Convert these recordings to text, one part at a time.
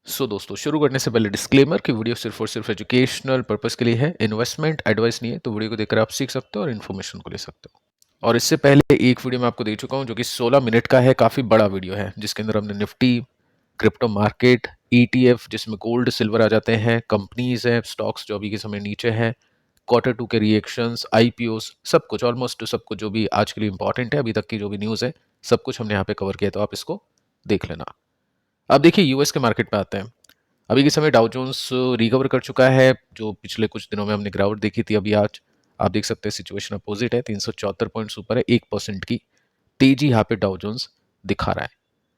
दोस्तों शुरू करने से पहले डिस्क्लेमर कि वीडियो सिर्फ और सिर्फ एजुकेशनल पर्पस के लिए है, इन्वेस्टमेंट एडवाइस नहीं है। तो वीडियो को देखकर आप सीख सकते हो और इन्फॉर्मेशन को ले सकते हो। और इससे पहले एक वीडियो मैं आपको दे चुका हूं जो कि 16 मिनट का है, काफ़ी बड़ा वीडियो है, जिसके अंदर हमने निफ्टी, क्रिप्टो मार्केट, ETF जिसमें गोल्ड सिल्वर आ जाते हैं, कंपनीज हैं, स्टॉक्स जो अभी के समय नीचे हैं, Q2 के रिएक्शंस, IPOs, सब कुछ, ऑलमोस्ट सब कुछ जो भी आज के लिए इंपॉर्टेंट है, अभी तक की जो भी न्यूज़ है, सब कुछ हमने यहाँ पे कवर किया। तो आप इसको देख लेना। अब देखिए यूएस के मार्केट पे आते हैं। अभी के समय डाउ जोन्स रिकवर कर चुका है। जो पिछले कुछ दिनों में हमने गिरावट देखी थी, अभी आज आप देख सकते हैं सिचुएशन अपोजिट है। 374 पॉइंट्स ऊपर है, 1% की तेजी यहाँ पे डाउ जोन्स दिखा रहा है।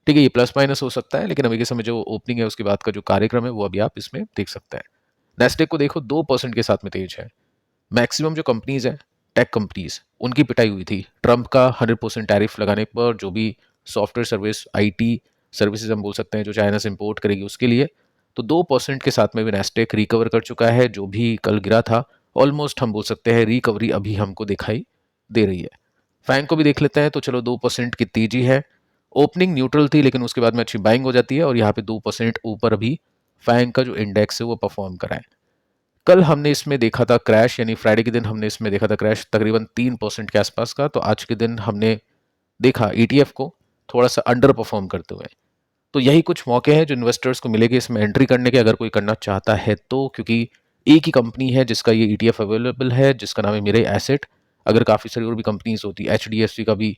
ठीक है, ये प्लस माइनस हो सकता है, लेकिन अभी के समय जो ओपनिंग है उसके बाद का जो कार्यक्रम है वो अभी आप इसमें देख सकते हैं। नेस्डेक को देखो 2% के साथ में तेज है। मैक्सिमम जो कंपनीज है, टेक कंपनीज, उनकी पिटाई हुई थी ट्रंप का 100% टैरिफ लगाने पर। जो भी सॉफ्टवेयर सर्विस, IT सर्विसेज हम बोल सकते हैं, जो चाइना से इंपोर्ट करेगी उसके लिए, तो 2% के साथ में भी नेस्डेक रिकवर कर चुका है। जो भी कल गिरा था, ऑलमोस्ट हम बोल सकते हैं रिकवरी अभी हमको दिखाई दे रही है। फैंग को भी देख लेते हैं, तो चलो 2% की तेजी है। ओपनिंग न्यूट्रल थी, लेकिन उसके बाद में अच्छी बाइंग हो जाती है और यहाँ पे 2% ऊपर अभी फैंग का जो इंडेक्स है वो परफॉर्म करा है। कल हमने इसमें देखा था क्रैश, यानी फ्राइडे के दिन हमने इसमें देखा था क्रैश तकरीबन 3% के आसपास का। तो आज के दिन हमने देखा ETF को थोड़ा सा अंडर परफॉर्म करते हुए। तो यही कुछ मौके हैं जो इन्वेस्टर्स को मिलेंगे इसमें एंट्री करने के, अगर कोई करना चाहता है तो। क्योंकि एक ही कंपनी है जिसका ये ETF अवेलेबल है, जिसका नाम है मिरे एसेट। अगर काफ़ी सारी और भी कंपनीज होती, HDFC का भी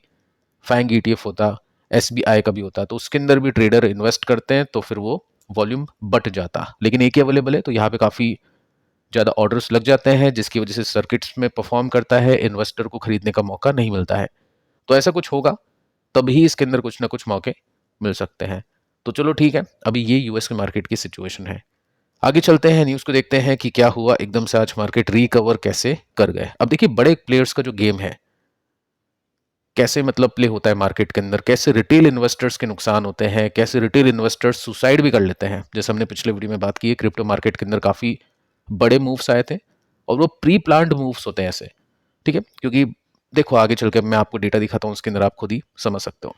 फैंग ETF होता, SBI का भी होता, तो उसके अंदर भी ट्रेडर इन्वेस्ट करते हैं, तो फिर वो वॉल्यूम बट जाता। लेकिन एक ही अवेलेबल है, तो यहाँ पे काफ़ी ज़्यादा ऑर्डर्स लग जाते हैं, जिसकी वजह से सर्किट्स में परफॉर्म करता है, इन्वेस्टर को खरीदने का मौका नहीं मिलता है। तो ऐसा कुछ होगा तभी इसके अंदर कुछ ना कुछ मौके मिल सकते हैं। तो चलो ठीक है, अभी ये यूएस के मार्केट की सिचुएशन है। आगे चलते हैं, न्यूज़ को देखते हैं कि क्या हुआ एकदम से आज मार्केट रिकवर कैसे कर गए। अब देखिए बड़े प्लेयर्स का जो गेम है, कैसे मतलब प्ले होता है मार्केट के अंदर, कैसे रिटेल इन्वेस्टर्स के नुकसान होते हैं, कैसे रिटेल इन्वेस्टर्स सुसाइड भी कर लेते हैं। जैसे हमने पिछले वीडियो में बात की है, क्रिप्टो मार्केट के अंदर काफ़ी बड़े मूव्स आए थे और वो प्री प्लान्ड मूव्स होते हैं ऐसे। ठीक है, क्योंकि देखो आगे चल के मैं आपको डेटा दिखाता हूँ, उसके अंदर आप खुद ही समझ सकते हो।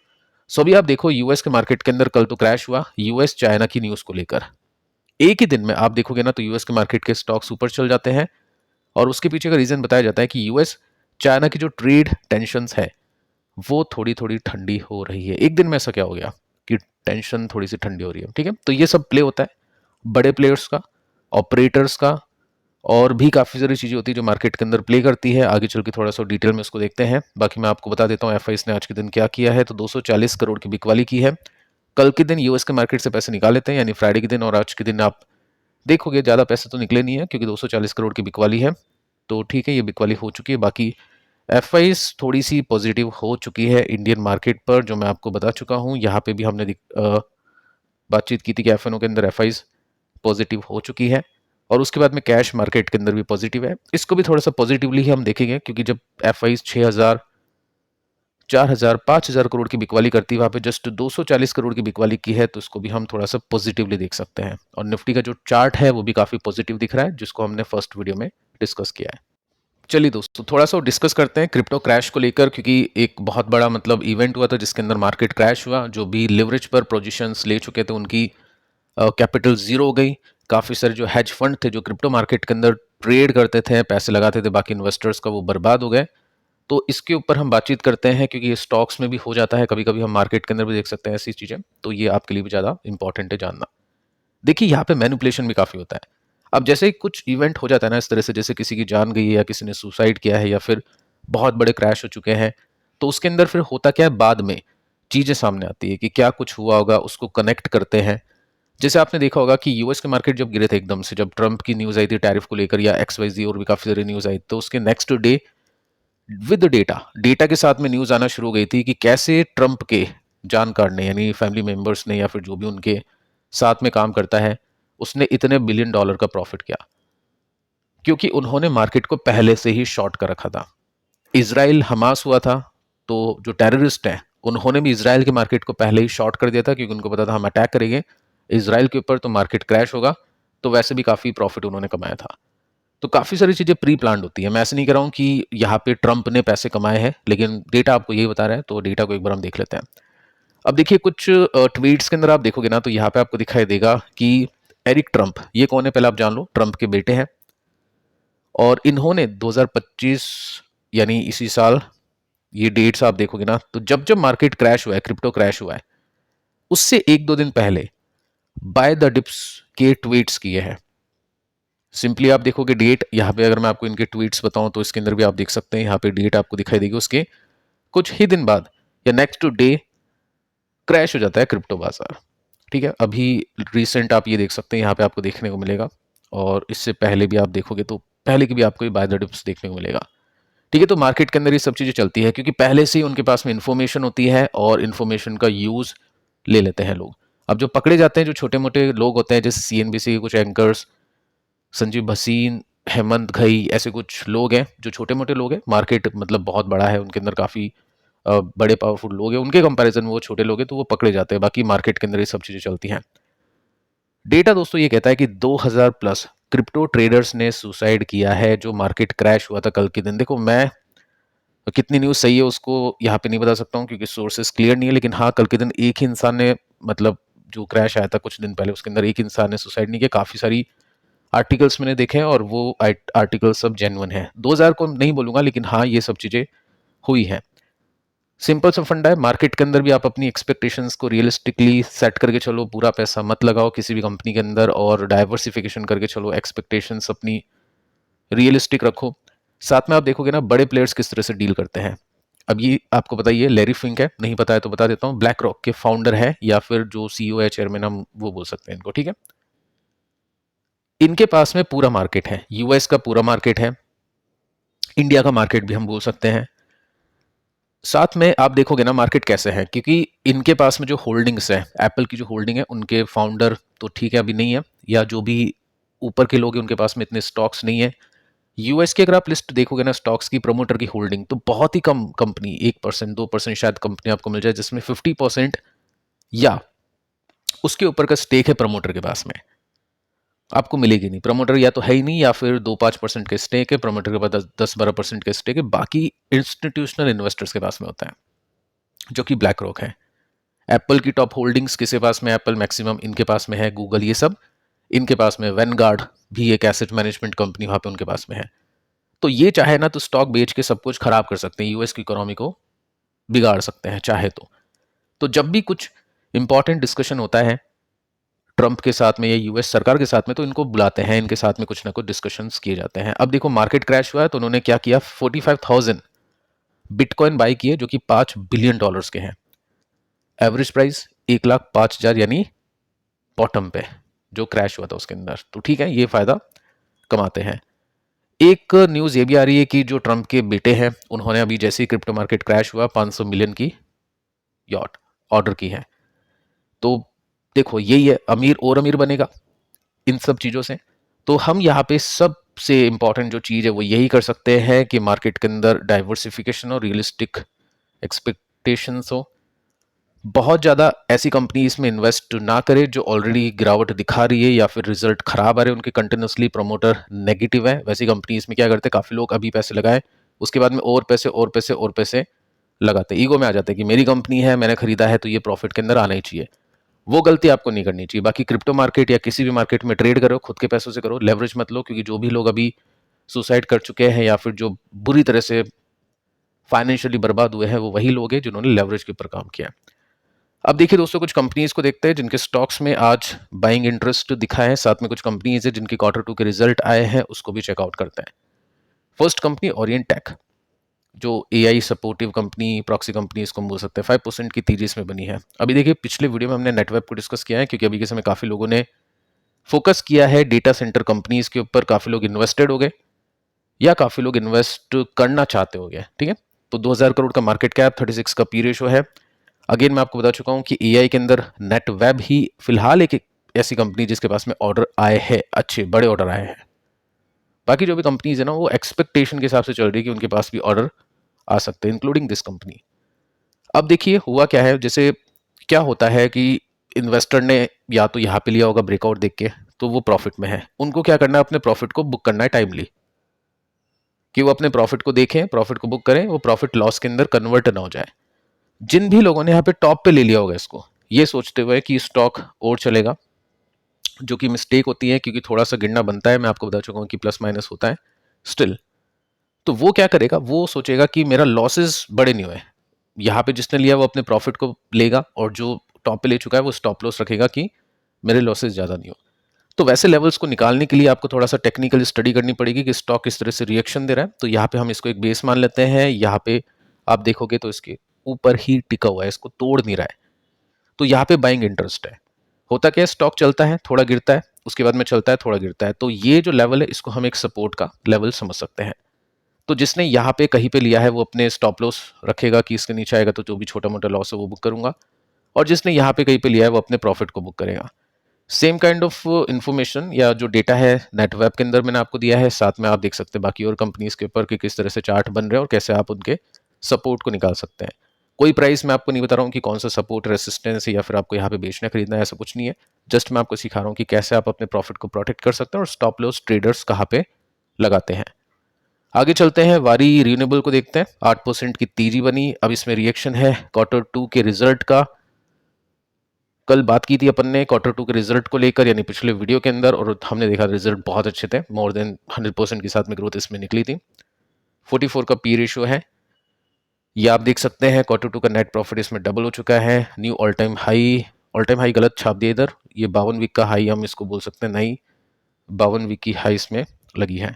सो अभी आप देखो यूएस के मार्केट के अंदर कल तो क्रैश हुआ यूएस चाइना की न्यूज़ को लेकर। एक ही दिन में आप देखोगे ना, तो यूएस के मार्केट के स्टॉक्स ऊपर चल जाते हैं। और उसके पीछे का रीजन बताया जाता है कि यूएस चाइना की जो ट्रेड टेंशंस है वो थोड़ी थोड़ी ठंडी हो रही है। एक दिन में ऐसा क्या हो गया कि टेंशन थोड़ी सी ठंडी हो रही है। ठीक है, तो ये सब प्ले होता है बड़े प्लेयर्स का, ऑपरेटर्स का, और भी काफ़ी सारी चीज़ें होती है जो मार्केट के अंदर प्ले करती है। आगे चल के थोड़ा सा डिटेल में उसको देखते हैं। बाकी मैं आपको बता देता हूँ एफआईएस ने आज के दिन क्या किया है। तो 240 करोड़ की बिकवाली की है। कल के दिन यूएस के मार्केट से पैसे निकाल लेते हैं, यानी फ्राइडे के दिन, और आज के दिन आप देखोगे ज़्यादा पैसे तो निकले नहीं है, क्योंकि 240 करोड़ की बिकवाली है। तो ठीक है, ये बिकवाली हो चुकी है। बाकी एफआईएस थोड़ी सी पॉजिटिव हो चुकी है इंडियन मार्केट पर, जो मैं आपको बता चुका हूँ। यहाँ पे भी हमने बातचीत की थी कि एफएनओ के अंदर एफआईएस पॉजिटिव हो चुकी है। और उसके बाद में कैश मार्केट के अंदर भी पॉजिटिव है। इसको भी थोड़ा सा पॉजिटिवली ही हम देखेंगे, क्योंकि जब एफआईएस 6,000, 4,000, 5,000 करोड़ की बिकवाली करती है, वहाँ पे जस्ट 240 करोड़ की बिकवाली की है, तो इसको भी हम थोड़ा सा पॉजिटिवली देख सकते हैं। और निफ्टी का जो चार्ट है वो भी काफ़ी पॉजिटिव दिख रहा है, जिसको हमने फर्स्ट वीडियो में डिस्कस किया है। चलिए दोस्तों, थोड़ा सा डिस्कस करते हैं क्रिप्टो क्रैश को लेकर, क्योंकि एक बहुत बड़ा मतलब इवेंट हुआ था जिसके अंदर मार्केट क्रैश हुआ। जो भी लिवरेज पर पोजीशंस ले चुके थे उनकी कैपिटल जीरो हो गई। काफ़ी सारे जो हेज फंड थे जो क्रिप्टो मार्केट के अंदर ट्रेड करते थे, पैसे लगाते थे बाकी इन्वेस्टर्स का, वो बर्बाद हो गए। तो इसके ऊपर हम बातचीत करते हैं, क्योंकि ये स्टॉक्स में भी हो जाता है कभी कभी, हम मार्केट के अंदर भी देख सकते हैं ऐसी चीज़ें। तो ये आपके लिए भी ज़्यादा इंपॉर्टेंट है जानना। देखिए यहाँ पे मैनिपुलेशन भी काफ़ी होता है। अब जैसे ही कुछ इवेंट हो जाता है ना इस तरह से, जैसे किसी की जान गई है या किसी ने सुसाइड किया है या फिर बहुत बड़े क्रैश हो चुके हैं, तो उसके अंदर फिर होता क्या है, बाद में चीज़ें सामने आती है कि क्या कुछ हुआ होगा, उसको कनेक्ट करते हैं। जैसे आपने देखा होगा कि यूएस के मार्केट जब गिरे थे एकदम से, जब ट्रंप की न्यूज़ आई थी टैरिफ को लेकर, या XYZ और भी काफ़ी सारी न्यूज़ आई, तो उसके नेक्स्ट डे विद डेटा के साथ में न्यूज़ आना शुरू हो गई थी कि कैसे ट्रंप के जानकार ने, यानी फैमिली मेंबर्स ने, या फिर जो भी उनके साथ में काम करता है, उसने इतने बिलियन डॉलर का प्रॉफिट किया, क्योंकि उन्होंने मार्केट को पहले से ही शॉर्ट कर रखा था। इसराइल हमास हुआ था, तो जो टेररिस्ट हैं उन्होंने भी इसराइल के मार्केट को पहले ही शॉर्ट कर दिया था, क्योंकि उनको पता था हम अटैक करेंगे इसराइल के ऊपर तो मार्केट क्रैश होगा। तो वैसे भी काफ़ी प्रॉफिट उन्होंने कमाया था। तो काफ़ी सारी चीज़ें प्री प्लान्ड होती है। मैं ऐसे नहीं कह रहा हूँ कि यहाँ पे ट्रंप ने पैसे कमाए हैं, लेकिन डेटा आपको यही बता रहा है, तो डेटा को एक बार हम देख लेते हैं। अब देखिए कुछ ट्वीट्स के अंदर आप देखोगे ना तो यहाँ पे आपको दिखाई देगा कि एरिक ट्रंप, ये कौन है पहले आप जान लो, ट्रंप के बेटे हैं। और इन्होंने 2025 यानी इसी साल, ये डेट्स आप देखोगे ना तो जब जब मार्केट क्रैश हुआ है, क्रिप्टो क्रैश हुआ है, उससे एक दो दिन पहले बाय द डिप्स के ट्वीट्स किए हैं। सिंपली आप देखोगे डेट, यहाँ पे अगर मैं आपको इनके ट्वीट्स बताऊं तो इसके अंदर भी आप देख सकते हैं, यहाँ पे डेट आपको दिखाई देगी, उसके कुछ ही दिन बाद या नेक्स्ट डे क्रैश हो जाता है क्रिप्टो बाजार। ठीक है, अभी रिसेंट आप ये देख सकते हैं, यहाँ पे आपको देखने को मिलेगा। और इससे पहले भी आप देखोगे तो पहले की भी आपको ये बाय द डिप्स देखने को मिलेगा। ठीक है, तो मार्केट के अंदर ये सब चीज़ें चलती है क्योंकि पहले से ही उनके पास में इंफॉर्मेशन होती है और इंफॉर्मेशन का यूज़ ले लेते हैं लोग। अब जो पकड़े जाते हैं, जो छोटे मोटे लोग होते हैं, जैसे सीएनबीसी के कुछ एंकर्स, संजीव भसीन, हेमंत घई, ऐसे कुछ लोग हैं जो छोटे मोटे लोग हैं। मार्केट मतलब बहुत बड़ा है, उनके अंदर काफ़ी बड़े पावरफुल लोग हैं, उनके कंपैरिजन में वो छोटे लोग हैं तो वो पकड़े जाते हैं। बाकी मार्केट के अंदर ये सब चीज़ें चलती हैं। डेटा दोस्तों ये कहता है कि 2000 प्लस क्रिप्टो ट्रेडर्स ने सुसाइड किया है जो मार्केट क्रैश हुआ था कल के दिन। देखो मैं कितनी न्यूज़ सही है उसको यहाँ पे नहीं बता सकता हूँ क्योंकि सोर्सेस क्लियर नहीं है, लेकिन हाँ कल के दिन एक ही इंसान ने, मतलब जो क्रैश आया था कुछ दिन पहले, उसके अंदर एक इंसान ने सुसाइड नहीं किया। काफ़ी सारी आर्टिकल्स मैंने देखे हैं और वो आर्टिकल सब जेन्युइन है। 2000 को नहीं बोलूंगा, लेकिन हाँ ये सब चीज़ें हुई हैं। सिंपल सा फंडा है, मार्केट के अंदर भी आप अपनी एक्सपेक्टेशंस को रियलिस्टिकली सेट करके चलो, पूरा पैसा मत लगाओ किसी भी कंपनी के अंदर और डाइवर्सिफिकेशन करके चलो, एक्सपेक्टेशंस अपनी रियलिस्टिक रखो। साथ में आप देखोगे ना बड़े प्लेयर्स किस तरह से डील करते हैं। अब ये आपको बताइए, लैरी फिंक है, नहीं पता है तो बता देता हूँ, ब्लैक रॉक के फाउंडर है या फिर जो सीईओ है, चेयरमैन, हम वो बोल सकते हैं इनको। ठीक है, इनके पास में पूरा मार्केट है, यूएस का पूरा मार्केट है, इंडिया का मार्केट भी हम बोल सकते हैं। साथ में आप देखोगे ना मार्केट कैसे है, क्योंकि इनके पास में जो होल्डिंग्स है, एप्पल की जो होल्डिंग है, उनके फाउंडर तो ठीक है अभी नहीं है, या जो भी ऊपर के लोग हैं उनके पास में इतने स्टॉक्स नहीं है। यूएस की अगर आप लिस्ट देखोगे ना स्टॉक्स की, प्रमोटर की होल्डिंग, तो बहुत ही कम कंपनी, 1% 2% शायद कंपनी आपको मिल जाए जिसमें 50% या उसके ऊपर का स्टेक है प्रमोटर के पास में। आपको मिलेगी नहीं, प्रमोटर या तो है ही नहीं या फिर 2-5% के स्टेक है, प्रमोटर के पास 10-12% के स्टेक है, बाकी इंस्टीट्यूशनल इन्वेस्टर्स के पास में होता है जो कि ब्लैक रॉक है। एप्पल की टॉप होल्डिंग्स किसके पास में, एप्पल मैक्सिमम इनके पास में है, गूगल, ये सब इनके पास में, वैनगार्ड भी एक एसेट मैनेजमेंट कंपनी वहां पे उनके पास में है। तो ये चाहे ना तो स्टॉक बेच के सब कुछ खराब कर सकते हैं, यूएस की इकोनॉमी को बिगाड़ सकते हैं चाहे तो जब भी कुछ इंपॉर्टेंट डिस्कशन होता है ट्रंप के साथ में या यूएस सरकार के साथ में, तो इनको बुलाते हैं, इनके साथ में कुछ ना कुछ डिस्कशंस किए जाते हैं। अब देखो मार्केट क्रैश हुआ है तो उन्होंने क्या किया, 45,000 बिटकॉइन बाई किए जो कि $5 बिलियन के हैं। एवरेज प्राइस 1,05,000 यानी बॉटम पे जो क्रैश हुआ था उसके अंदर। तो ठीक है, ये फायदा कमाते हैं। एक न्यूज़ ये भी आ रही है कि जो ट्रंप के बेटे हैं उन्होंने अभी जैसे ही क्रिप्टो मार्केट क्रैश हुआ 500 मिलियन की यॉट ऑर्डर की है। तो देखो यही है, अमीर और अमीर बनेगा इन सब चीज़ों से। तो हम यहाँ पे सबसे इंपॉर्टेंट जो चीज़ है वो यही कर सकते हैं कि मार्केट के अंदर डाइवर्सिफिकेशन और रियलिस्टिक एक्सपेक्टेशंस हो। बहुत ज़्यादा ऐसी कंपनीज में इन्वेस्ट ना करें जो ऑलरेडी गिरावट दिखा रही है या फिर रिजल्ट खराब आ रहे हैं, उनके कंटिन्यूसली प्रमोटर नेगेटिव है। वैसी कंपनीज में क्या करते हैं, काफ़ी लोग अभी पैसे लगाए, उसके बाद में और पैसे और पैसे और पैसे लगाते, ईगो में आ जाते हैं कि मेरी कंपनी है, मैंने खरीदा है तो ये प्रॉफिट के अंदर आना ही चाहिए। वो गलती आपको नहीं करनी चाहिए। बाकी क्रिप्टो मार्केट या किसी भी मार्केट में ट्रेड करो, खुद के पैसों से करो, लेवरेज मत लो, क्योंकि जो भी लोग अभी सुसाइड कर चुके हैं या फिर जो बुरी तरह से फाइनेंशियली बर्बाद हुए हैं वो वही लोग हैं जिन्होंने लेवरेज के ऊपर काम किया। अब देखिए दोस्तों, कुछ कंपनीज को देखते हैं जिनके स्टॉक्स में आज बाइंग इंटरेस्ट दिखा है, साथ में कुछ कंपनीज है जिनके Q2 के रिजल्ट आए हैं, उसको भी चेकआउट करते हैं। फर्स्ट कंपनी ओरिएंट टेक, जो AI supportive company, proxy company इसको बोल सकते हैं, 5% की तेजी इसमें बनी है। अभी देखिए पिछले वीडियो में हमने नेटवेब को डिस्कस किया है क्योंकि अभी के समय काफ़ी लोगों ने फोकस किया है डेटा सेंटर कंपनीज के ऊपर, काफ़ी लोग इन्वेस्टेड हो गए या काफ़ी लोग इन्वेस्ट करना चाहते हो गए। ठीक है, तो 2000 करोड़ का मार्केट कैप, 36 का पी रेशो है। अगेन मैं आपको बता चुका हूं कि एआई के अंदर नेटवेब ही फिलहाल एक ऐसी कंपनी जिसके पास में ऑर्डर आए हैं, अच्छे बड़े ऑर्डर आए हैं। बाकी जो भी कंपनीज है ना वो एक्सपेक्टेशन के हिसाब से चल रही है कि उनके पास भी ऑर्डर आ सकते हैं, इंक्लूडिंग दिस कंपनी। अब देखिए हुआ क्या है, जैसे क्या होता है कि इन्वेस्टर ने या तो यहाँ पे लिया होगा ब्रेकआउट देख के, तो वो प्रॉफिट में है, उनको क्या करना है, अपने प्रॉफिट को बुक करना है टाइमली, कि वो अपने प्रॉफिट को देखें, प्रॉफिट को बुक करें, वो प्रॉफिट लॉस के अंदर कन्वर्ट ना हो जाए। जिन भी लोगों ने यहाँ पे टॉप पे ले लिया होगा इसको, ये सोचते हुए कि स्टॉक और चलेगा, जो कि मिस्टेक होती है क्योंकि थोड़ा सा गिरना बनता है, मैं आपको बता चुका हूँ कि प्लस माइनस होता है स्टिल। तो वो क्या करेगा, वो सोचेगा कि मेरा लॉसेस बड़े नहीं हुए, यहाँ पे जिसने लिया वो अपने प्रॉफिट को लेगा, और जो टॉप पे ले चुका है वो स्टॉप लॉस रखेगा कि मेरे लॉसेस ज़्यादा नहीं हो। तो वैसे लेवल्स को निकालने के लिए आपको थोड़ा सा टेक्निकल स्टडी करनी पड़ेगी कि स्टॉक किस तरह से रिएक्शन दे रहा है। तो यहाँ पे हम इसको एक बेस मान लेते हैं, यहाँ पे आप देखोगे तो इसके ऊपर ही टिका हुआ है, इसको तोड़ नहीं रहा है, तो यहाँ पे बाइंग इंटरेस्ट है। होता क्या है, स्टॉक चलता है, थोड़ा गिरता है, उसके बाद में चलता है, थोड़ा गिरता है, तो ये जो लेवल है इसको हम एक सपोर्ट का लेवल समझ सकते हैं। तो जिसने यहाँ पे कहीं पे लिया है वो अपने स्टॉप लॉस रखेगा कि इसके नीचे आएगा तो जो भी छोटा मोटा लॉस है वो बुक करूंगा, और जिसने यहाँ पे कहीं पे लिया है वो अपने प्रॉफिट को बुक करेगा। सेम काइंड ऑफ इंफॉर्मेशन या जो डेटा है नेटवेब के अंदर मैंने आपको दिया है, साथ में आप देख सकते हैं बाकी और कंपनीज के ऊपर कि किस तरह से चार्ट बन रहे हैं और कैसे आप उनके सपोर्ट को निकाल सकते हैं। कोई प्राइस मैं आपको नहीं बता रहा हूँ कि कौन सा सपोर्ट रेसिस्टेंस है या फिर आपको यहाँ पे बेचना खरीदना है, ऐसा कुछ नहीं है। जस्ट मैं आपको सिखा रहा हूँ कि कैसे आप अपने प्रॉफिट को प्रोटेक्ट कर सकते हैं और स्टॉप लॉस ट्रेडर्स कहाँ पे लगाते हैं। आगे चलते हैं, वारी रिन्यूएबल को देखते हैं। 8% की तेजी बनी, अब इसमें रिएक्शन है Q2 के रिजल्ट का। कल बात की थी अपन ने Q2 के रिजल्ट को लेकर, यानी पिछले वीडियो के अंदर, और हमने देखा रिजल्ट बहुत अच्छे थे, मोर देन 100% के साथ में ग्रोथ इसमें निकली थी। 44 का पी रेशियो है, ये आप देख सकते हैं। Q2 का नेट प्रॉफिट इसमें डबल हो चुका है, न्यू ऑल टाइम हाई गलत छाप दिया इधर, ये 52 वीक का हाई हम इसको बोल सकते हैं, नहीं 52 वीक की हाई इसमें लगी है।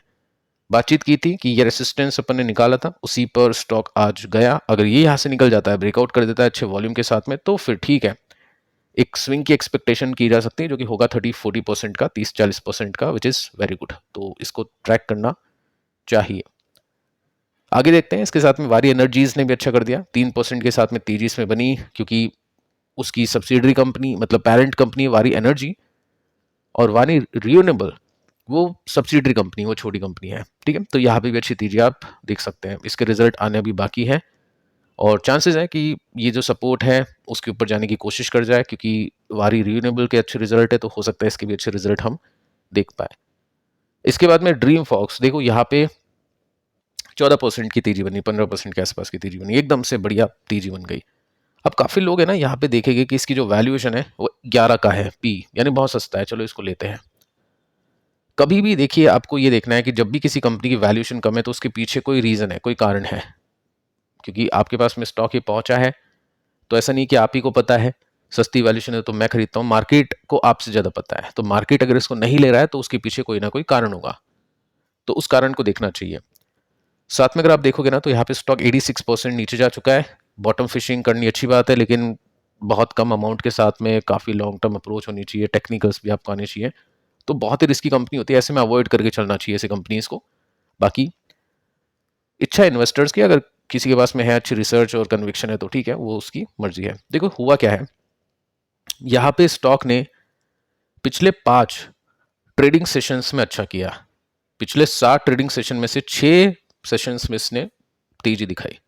बातचीत की थी कि ये रेसिस्टेंस अपन ने निकाला था, उसी पर स्टॉक आज गया। अगर ये यहाँ से निकल जाता है, ब्रेकआउट कर देता है अच्छे वॉल्यूम के साथ में, तो फिर ठीक है, एक स्विंग की एक्सपेक्टेशन की जा सकती है जो कि होगा 30-40% का, 30-40% का, विच इज वेरी गुड। तो इसको ट्रैक करना चाहिए। आगे देखते हैं, इसके साथ में वारी एनर्जीज ने भी अच्छा कर दिया, 3% के साथ में तेजी इसमें बनी, क्योंकि उसकी सब्सिडरी कंपनी मतलब पेरेंट कंपनी वारी एनर्जी, और वारी रिन्यूएबल वो सब्सिडरी कंपनी, वो छोटी कंपनी है, ठीक है। तो यहाँ पे भी अच्छी तेजी आप देख सकते हैं। इसके रिजल्ट आने अभी बाकी है, और चांसेस है कि ये जो सपोर्ट है उसके ऊपर जाने की कोशिश कर जाए, क्योंकि वारी रिन्यूएबल के अच्छे रिजल्ट है, तो हो सकता है इसके भी अच्छे रिजल्ट हम देख पाए। इसके बाद में ड्रीम फॉक्स देखो, यहाँ पे 14% की तेजी बनी, 15% के आसपास की तेजी बनी, एकदम से बढ़िया तेजी बन गई। अब काफी लोग है ना यहाँ पे देखेंगे कि इसकी जो वैल्यूएशन है वो 11 का है, पी यानी बहुत सस्ता है, चलो इसको लेते हैं। कभी भी देखिए, आपको ये देखना है कि जब भी किसी कंपनी की वैल्यूएशन कम है तो उसके पीछे कोई रीजन है, कोई कारण है, क्योंकि आपके पास में स्टॉक ही पहुंचा है तो ऐसा नहीं कि आप ही को पता है सस्ती वैल्यूएशन है तो मैं खरीदता हूँ, मार्केट को आपसे ज्यादा पता है। तो मार्केट अगर इसको नहीं ले रहा है तो उसके पीछे कोई ना कोई कारण होगा, तो उस कारण को देखना चाहिए। साथ में अगर आप देखोगे ना तो यहाँ पे स्टॉक 86% नीचे जा चुका है। बॉटम फिशिंग करनी अच्छी बात है, लेकिन बहुत कम अमाउंट के साथ में काफी लॉन्ग टर्म अप्रोच होनी चाहिए, टेक्निकल्स भी आपको आने चाहिए। तो बहुत ही रिस्की कंपनी होती है, ऐसे में अवॉइड करके चलना चाहिए ऐसे कंपनीज को। बाकी इच्छा इन्वेस्टर्स की, अगर किसी के पास में है अच्छी रिसर्च और कन्विक्शन है तो ठीक है, वो उसकी मर्जी है। देखो हुआ क्या है, यहाँ पे स्टॉक ने पिछले 5 ट्रेडिंग सेशंस में अच्छा किया। पिछले 7 ट्रेडिंग सेशन में से 6 सेशंस में इसने तेजी दिखाई,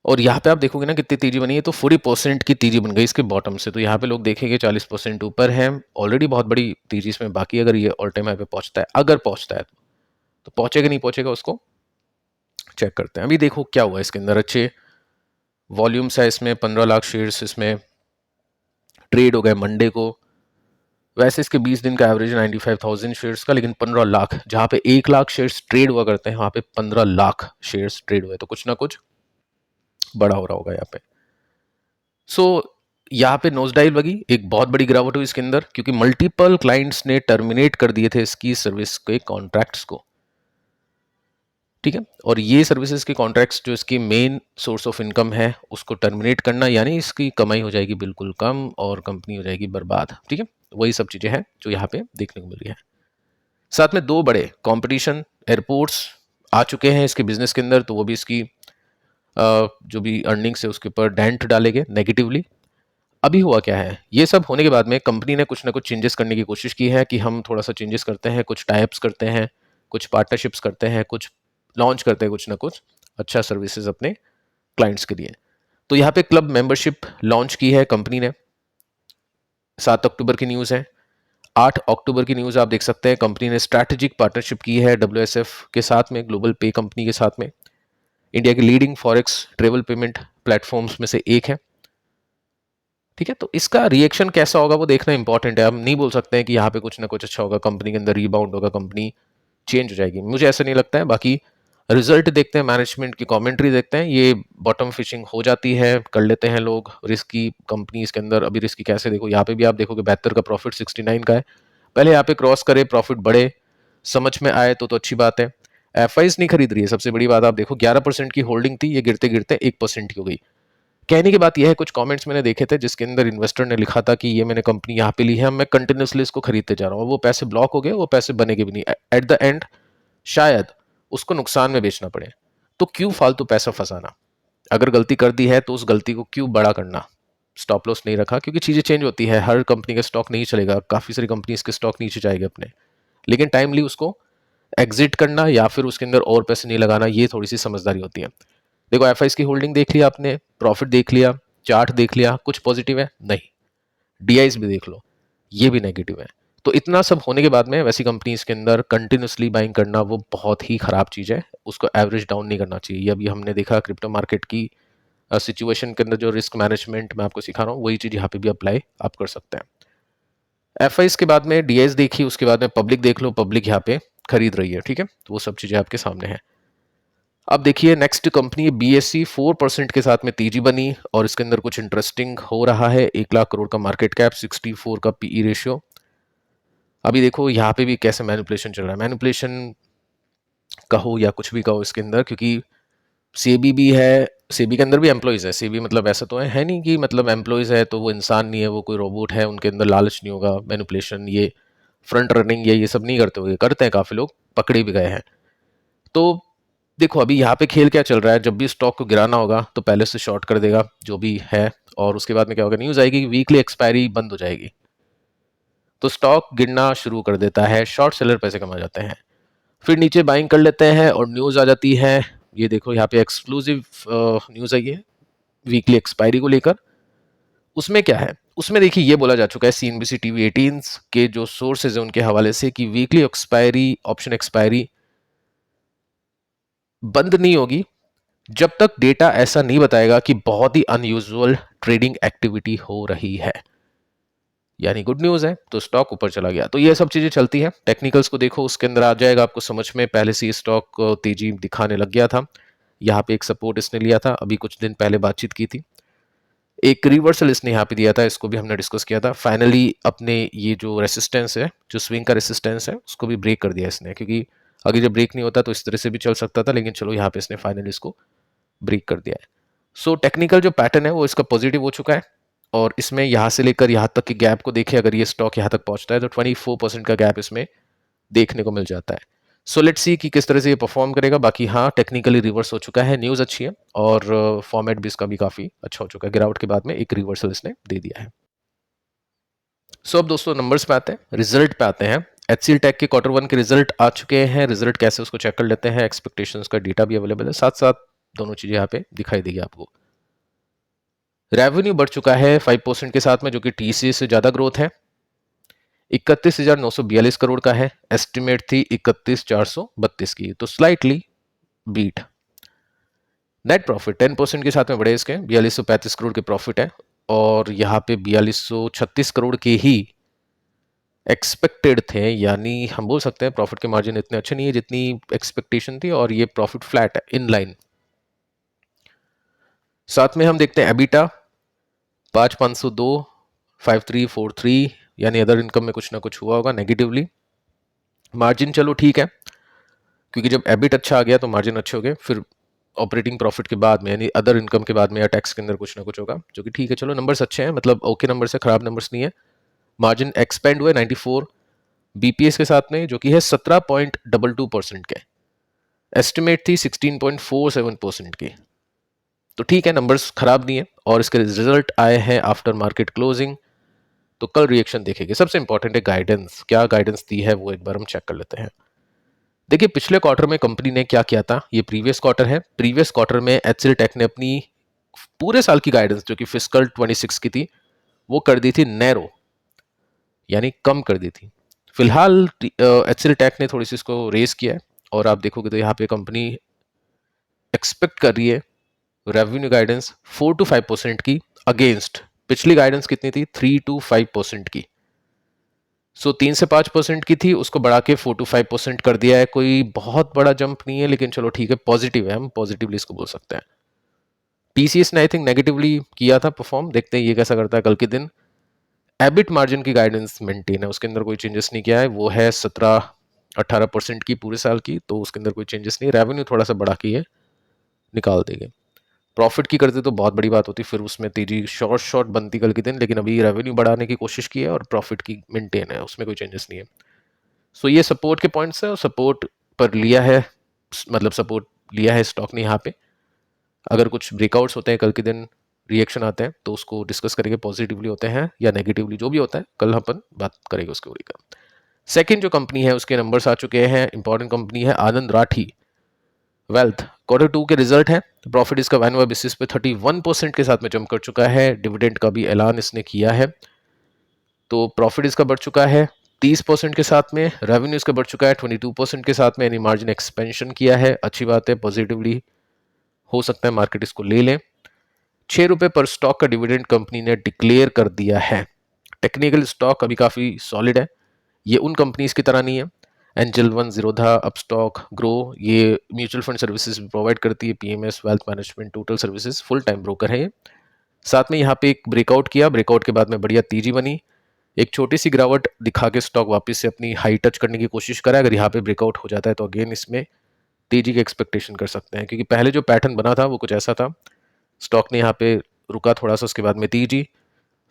और यहाँ पे आप देखोगे ना कितनी तेजी बनी है, तो 40% की तेजी बन गई इसके बॉटम से। तो यहाँ पे लोग देखेंगे 40% ऊपर है, ऑलरेडी बहुत बड़ी तेजी इसमें बाकी। अगर ये ऑल टाइम हाई पे पहुंचता है, अगर पहुंचता है तो पहुंचेगा नहीं पहुंचेगा उसको चेक करते हैं। अभी देखो क्या हुआ इसके अंदर, अच्छे वॉल्यूम्स है इसमें, 15 लाख शेयर्स इसमें ट्रेड हो गए मंडे को। वैसे इसके 20 दिन का एवरेज 95,000 शेयर्स का, लेकिन 15 लाख, जहां पे 1 लाख शेयर्स ट्रेड हुआ करते हैं वहां पे 15 लाख शेयर्स ट्रेड हुए, तो कुछ ना कुछ बड़ा हो रहा होगा यहाँ पे। सो यहाँ पे नोज डाइव लगी, एक बहुत बड़ी गिरावट हुई इसके अंदर, क्योंकि मल्टीपल क्लाइंट्स ने टर्मिनेट कर दिए थे इसकी सर्विस के कॉन्ट्रैक्ट्स को, ठीक है। और ये सर्विसेज के कॉन्ट्रैक्ट्स जो इसकी मेन सोर्स ऑफ इनकम है उसको टर्मिनेट करना, यानी इसकी कमाई हो जाएगी बिल्कुल कम और कंपनी हो जाएगी बर्बाद, ठीक है। वही सब चीजें हैं जो यहाँ पे देखने को मिल रही है। साथ में 2 बड़े कंपटीशन एयरपोर्ट्स आ चुके हैं इसके बिजनेस के अंदर, तो वो भी इसकी जो भी अर्निंग्स है उसके ऊपर डेंट डालेंगे नेगेटिवली। अभी हुआ क्या है, ये सब होने के बाद में कंपनी ने कुछ ना कुछ चेंजेस करने की कोशिश की है कि हम थोड़ा सा चेंजेस करते हैं, कुछ टाइप्स करते हैं, कुछ पार्टनरशिप्स करते हैं, कुछ लॉन्च करते हैं, कुछ ना कुछ अच्छा सर्विसेज अपने क्लाइंट्स के लिए। तो यहाँ पे क्लब मेंबरशिप लॉन्च की है कंपनी ने, 7 अक्टूबर की न्यूज़ है। 8 अक्टूबर की न्यूज़ आप देख सकते हैं, कंपनी ने स्ट्रैटेजिक पार्टनरशिप की है WSF के साथ में, ग्लोबल पे कंपनी के साथ में, इंडिया की leading forex travel payment platforms में से एक है। ठीक है, तो इसका रिएक्शन कैसा होगा वो देखना इंपॉर्टेंट है। हम नहीं बोल सकते हैं कि यहाँ पे कुछ ना कुछ अच्छा होगा, कंपनी के अंदर रीबाउंड होगा, कंपनी चेंज हो जाएगी, मुझे ऐसा नहीं लगता है। बाकी रिजल्ट देखते हैं, मैनेजमेंट की कमेंट्री देखते हैं, ये बॉटम फिशिंग हो जाती है, कर लेते हैं लोग रिस्की कंपनीज के अंदर। अभी रिस्की कैसे देखो, यहाँ पे भी आप देखोगे 72 का प्रॉफिट 69 का है, पहले यहाँ पे क्रॉस करे, प्रॉफिट बढ़े, समझ में आए तो अच्छी बात है। एफ नहीं खरीद रही है, सबसे बड़ी बात आप देखो 11% की होल्डिंग थी, ये गिरते गिरते 1% की हो गई। कहने की बात यह है, कुछ कमेंट्स मैंने देखे थे जिसके अंदर इन्वेस्टर ने लिखा था कि ये मैंने कंपनी यहाँ पे ली है, मैं कंटिन्यूसली इसको खरीदते जा रहा हूँ, वो पैसे ब्लॉक हो गए, वो पैसे बनेगे भी नहीं, एट द एंड शायद उसको नुकसान में बेचना पड़े। तो क्यों फालतू पैसा फंसाना, अगर गलती कर दी है तो उस गलती को क्यों बड़ा करना। स्टॉप लॉस नहीं रखा, क्योंकि चीजें चेंज होती है, हर कंपनी का स्टॉक नहीं चलेगा, काफी सारी कंपनी के स्टॉक नीचे जाएंगे अपने, लेकिन टाइमली उसको एग्जिट करना या फिर उसके अंदर और पैसे नहीं लगाना, ये थोड़ी सी समझदारी होती है। देखो एफ की होल्डिंग देख लिया आपने, प्रॉफिट देख लिया, चार्ट देख लिया, कुछ पॉजिटिव है नहीं, डीआईस भी देख लो, ये भी नेगेटिव है। तो इतना सब होने के बाद में वैसी कंपनीज के अंदर कंटिन्यूसली बाइंग करना वो बहुत ही खराब चीज़ है, उसको एवरेज डाउन नहीं करना चाहिए। अभी हमने देखा क्रिप्टो मार्केट की सिचुएशन के अंदर जो रिस्क मैनेजमेंट मैं आपको सिखा रहा हूँ, वही चीज़ यहाँ पे भी अप्लाई आप कर सकते हैं। एफ के बाद में डीएस देखी, उसके बाद में पब्लिक देख लो, पब्लिक यहाँ पे खरीद रही है, ठीक है, तो वो सब चीज़ें आपके सामने है। अब देखिए नेक्स्ट कंपनी बीएससी 4% के साथ में तेजी बनी, और इसके अंदर कुछ इंटरेस्टिंग हो रहा है। 1 लाख करोड़ का मार्केट कैप, 64 का पीई रेशियो। अभी देखो यहाँ पे भी कैसे मैनिपुलेशन चल रहा है, मैनिपुलेशन कहो या कुछ भी कहो इसके अंदर, क्योंकि सेबी भी है, सेबी के अंदर भी एम्प्लॉयज है। सेबी मतलब ऐसा तो है नहीं कि मतलब एम्प्लॉयज है तो वो इंसान नहीं है, वो कोई रोबोट है, उनके अंदर लालच नहीं होगा, मैनिपुलेशन ये फ्रंट रनिंग ये सब नहीं करते हुए, करते हैं, काफी लोग पकड़े भी गए हैं। तो देखो अभी यहाँ पे खेल क्या चल रहा है, जब भी स्टॉक को गिराना होगा तो पहले से शॉर्ट कर देगा जो भी है, और उसके बाद में क्या होगा, न्यूज आएगी, वीकली एक्सपायरी बंद हो जाएगी, तो स्टॉक गिरना शुरू कर देता है, शॉर्ट सेलर पैसे कमा जाते हैं, फिर नीचे बाइंग कर लेते हैं और न्यूज आ जाती है। ये देखो यहाँ पे एक्सक्लूसिव न्यूज आई है वीकली एक्सपायरी को लेकर। उसमें क्या है, उसमें देखिए ये बोला जा चुका है सीएनबीसी टीवी 18 के जो सोर्सेज है उनके हवाले से, कि वीकली एक्सपायरी, ऑप्शन एक्सपायरी बंद नहीं होगी जब तक डेटा ऐसा नहीं बताएगा कि बहुत ही अनयूजुअल ट्रेडिंग एक्टिविटी हो रही है। यानी गुड न्यूज है, तो स्टॉक ऊपर चला गया। तो ये सब चीजें चलती हैं, टेक्निकल्स को देखो, उसके अंदर आ जाएगा आपको समझ में। पहले से स्टॉक तेजी दिखाने लग गया था, यहाँ पे एक सपोर्ट इसने लिया था, अभी कुछ दिन पहले बातचीत की थी, एक रिवर्सल इसने यहाँ पे दिया था, इसको भी हमने डिस्कस किया था। फाइनली अपने ये जो रेसिस्टेंस है, जो स्विंग का रेसिस्टेंस है, उसको भी ब्रेक कर दिया इसने, क्योंकि अगर जब ब्रेक नहीं होता तो इस तरह से भी चल सकता था, लेकिन चलो यहाँ पे इसने फाइनली इसको ब्रेक कर दिया है। सो टेक्निकल जो पैटर्न है वो इसका पॉजिटिव हो चुका है, और इसमें यहाँ से लेकर यहाँ तक के गैप को देखिए, अगर ये स्टॉक यहाँ तक पहुंचता है तो 24% का गैप इसमें देखने को मिल जाता है। सो लेट्स सी कि किस तरह से ये परफॉर्म करेगा। बाकी हाँ, टेक्निकली रिवर्स हो चुका है, न्यूज़ अच्छी है, और फॉर्मेट भी इसका भी काफ़ी अच्छा हो चुका है, गिरावट के बाद में एक रिवर्सल इसने दे दिया है। सो अब दोस्तों नंबर्स पे आते हैं, रिजल्ट पे आते हैं। एचसीएल टेक के Q1 के रिजल्ट आ चुके हैं, रिजल्ट कैसे उसको चेक कर लेते हैं, एक्सपेक्टेशंस का डेटा भी अवेलेबल है, साथ साथ दोनों चीज़ें यहाँ पे दिखाई देगी आपको। रेवेन्यू बढ़ चुका है 5% के साथ में, जो कि टीसीए से ज़्यादा ग्रोथ है, 31,942 करोड़ का है, एस्टिमेट थी 31,432 की, तो स्लाइटली बीट। नेट प्रॉफिट 10% के साथ में बढ़े, इसके 4235 करोड़ के प्रॉफिट है, और यहाँ पे 4236 करोड़ के ही एक्सपेक्टेड थे, यानी हम बोल सकते हैं प्रॉफिट के मार्जिन इतने अच्छे नहीं है जितनी एक्सपेक्टेशन थी, और ये प्रॉफिट फ्लैट है, इन लाइन। साथ में हम देखते हैं एबिटा 5502 5343, यानी अदर इनकम में कुछ ना कुछ हुआ होगा नेगेटिवली। मार्जिन चलो ठीक है, क्योंकि जब एबिट अच्छा आ गया तो मार्जिन अच्छे हो गए, फिर ऑपरेटिंग प्रॉफिट के बाद में यानी अदर इनकम के बाद में या टैक्स के अंदर कुछ ना कुछ होगा, जो कि ठीक है, चलो नंबर्स अच्छे हैं, मतलब ओके नंबर्स है, खराब नंबर्स नहीं है। मार्जिन एक्सपेंड हुए 94 बीपीएस के साथ में, जो कि है 17.22% के, एस्टिमेट थी 16.47% की, तो ठीक है, नंबर्स खराब नहीं है, और इसके रिजल्ट आए हैं आफ्टर मार्केट क्लोजिंग, तो कल रिएक्शन देखेंगे। सबसे इंपॉर्टेंट है गाइडेंस, क्या गाइडेंस दी है वो एक बार हम चेक कर लेते हैं। देखिए पिछले क्वार्टर में कंपनी ने क्या किया था, ये प्रीवियस क्वार्टर है, प्रीवियस क्वार्टर में एचसीएल टेक ने अपनी पूरे साल की गाइडेंस जो कि फिस्कल 26 की थी, वो कर दी थी नैरो, यानी कम कर दी थी। फिलहाल एचसीएल टेक ने थोड़ी सी इसको रेस किया है, और आप देखोगे तो यहाँ पे कंपनी एक्सपेक्ट कर रही है रेवेन्यू गाइडेंस 4 to 5% की अगेंस्ट पिछली गाइडेंस कितनी थी 3 to 5% की। सो 3 से 5% की थी, उसको बढ़ा के 4 to 5% कर दिया है। कोई बहुत बड़ा जंप नहीं है, लेकिन चलो ठीक है, पॉजिटिव है, हम पॉजिटिवली इसको बोल सकते हैं। पीसीएस ने आई थिंक नेगेटिवली किया था परफॉर्म, देखते हैं ये कैसा करता है कल के दिन। एबिट मार्जिन की गाइडेंस मेंटेन है, उसके अंदर कोई चेंजेस नहीं किया है, वो है 17-18% की पूरे साल की, तो उसके अंदर कोई चेंजेस नहीं। रेवेन्यू थोड़ा सा बढ़ा के ये निकाल देंगे। प्रॉफिट की करते तो बहुत बड़ी बात होती, फिर उसमें तेजी शॉर्ट बनती कल के दिन, लेकिन अभी रेवेन्यू बढ़ाने की कोशिश की है और प्रॉफिट की मेंटेन है, उसमें कोई चेंजेस नहीं है। सो ये सपोर्ट के पॉइंट्स है और सपोर्ट पर लिया है, मतलब सपोर्ट लिया है स्टॉक ने यहाँ पे। अगर कुछ ब्रेकआउट्स होते हैं कल के दिन, रिएक्शन आते हैं, तो उसको डिस्कस करेंगे, पॉजिटिवली होते हैं या नेगेटिवली, जो भी होता है कल अपन बात करेंगे उसके ऊपर का। सेकंड जो कंपनी है उसके नंबर्स आ चुके हैं, इंपॉर्टेंट कंपनी है आनंद राठी वेल्थ। Q2 के रिजल्ट है, प्रॉफिट इसका वैन बेसिस पे 31% के साथ में जंप कर चुका है। डिविडेंड का भी ऐलान इसने किया है, तो प्रॉफिट इसका बढ़ चुका है 30% के साथ में। रेवेन्यू इसका बढ़ चुका है 22% के साथ में, यानी मार्जिन एक्सपेंशन किया है, अच्छी बात है, पॉजिटिवली हो सकता है मार्केट इसको ले ले। 6 रुपए पर स्टॉक का डिविडेंड कंपनी ने डिक्लेयर कर दिया है। टेक्निकल स्टॉक अभी काफ़ी सॉलिड है, ये उन कंपनीज की तरह नहीं है। Angel one, Zerodha, Upstox, grow, ये म्यूचुअल फंड सर्विसेज भी प्रोवाइड करती है, PMS, wealth management, total services, full time broker है ये। साथ में यहाँ पे एक ब्रेकआउट किया, ब्रेकआउट के बाद में बढ़िया तेजी बनी, एक छोटी सी गिरावट दिखा के स्टॉक वापस से अपनी हाई टच करने की कोशिश करा। अगर यहाँ पे ब्रेकआउट हो जाता है तो अगेन इसमें तेजी की एक्सपेक्टेशन कर सकते हैं, क्योंकि पहले जो पैटर्न बना था वो कुछ ऐसा था, स्टॉक ने यहाँ पे रुका थोड़ा सा, उसके बाद में तेजी,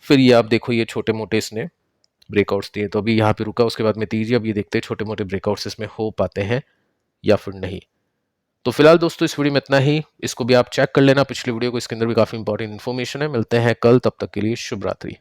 फिर ये आप देखो ये छोटे मोटे इसने ब्रेकआउट्स दिए, तो अभी यहाँ पे रुका, उसके बाद में तेजी। अब ये देखते हैं छोटे मोटे ब्रेकआउट्स इसमें हो पाते हैं या फिर नहीं। तो फिलहाल दोस्तों इस वीडियो में इतना ही, इसको भी आप चेक कर लेना पिछली वीडियो को, इसके अंदर भी काफी इंपॉर्टेंट इन्फॉर्मेशन है। मिलते हैं कल, तब तक के लिए शुभ रात्रि।